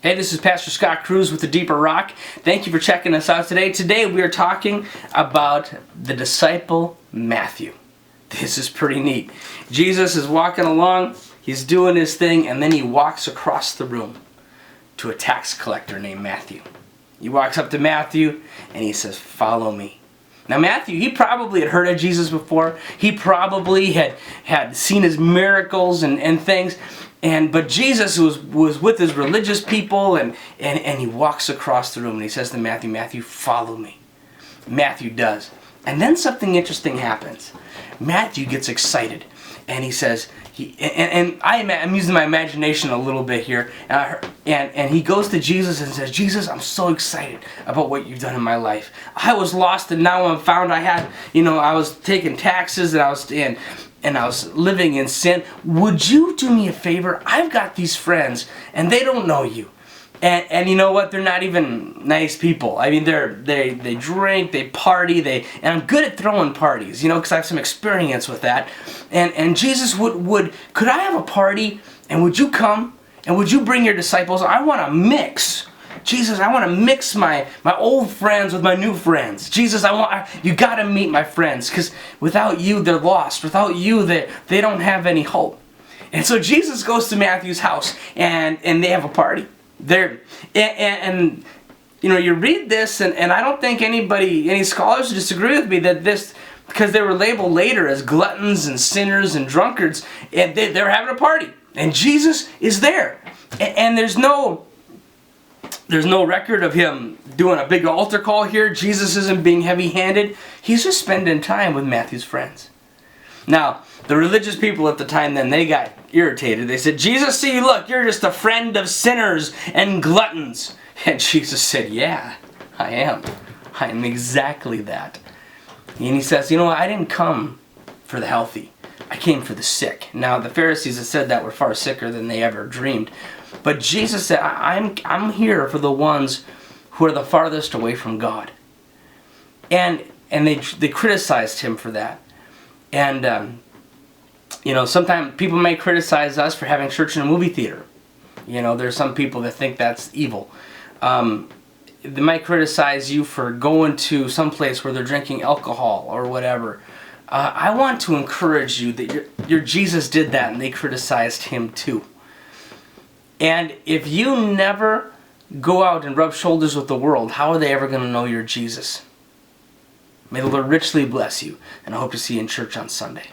Hey, this is Pastor Scott Cruz with The Deeper Rock. Thank you for checking us out today. Today we are talking about the disciple Matthew. This is pretty neat. Jesus is walking along, he's doing his thing, and then he walks across the room to a tax collector named Matthew. He walks up to Matthew and he says, "Follow me." Now Matthew, he probably had heard of Jesus before. He probably had seen his miracles and things. But Jesus was with his religious people, and he walks across the room and he says to Matthew, "Matthew, follow me." Matthew does. And then something interesting happens. Matthew gets excited and he says, I'm using my imagination a little bit here, and he goes to Jesus and says, "Jesus, I'm so excited about what you've done in my life. I was lost and now I'm found. I was taking taxes and I was living in sin. Would you do me a favor? I've got these friends and they don't know you. And you know what? They're not even nice people. I mean, they drink, they party, and I'm good at throwing parties, because I have some experience with that. And Jesus could I have a party and would you come and would you bring your disciples? I want to mix. Jesus, I want to mix my old friends with my new friends. Jesus, you got to meet my friends, because without you, they're lost. Without you, they don't have any hope." And so Jesus goes to Matthew's house, and they have a party. You read this, and I don't think any scholars disagree with me that this, because they were labeled later as gluttons and sinners and drunkards, and they're having a party, and Jesus is there, and there's no record of him doing a big altar call here. Jesus isn't being heavy-handed. He's just spending time with Matthew's friends. Now, the religious people at the time then, they got irritated. They said, "Jesus, see, look, you're just a friend of sinners and gluttons." And Jesus said, "Yeah, I am. I am exactly that." And he says, "I didn't come for the healthy. I came for the sick." Now, the Pharisees that said that were far sicker than they ever dreamed. But Jesus said, I'm here for the ones who are the farthest away from God. And they criticized him for that. And, sometimes people may criticize us for having church in a movie theater. There's some people that think that's evil. They might criticize you for going to some place where they're drinking alcohol or whatever. I want to encourage you that your Jesus did that, and they criticized him too. And if you never go out and rub shoulders with the world, how are they ever going to know you're Jesus? May the Lord richly bless you, and I hope to see you in church on Sunday.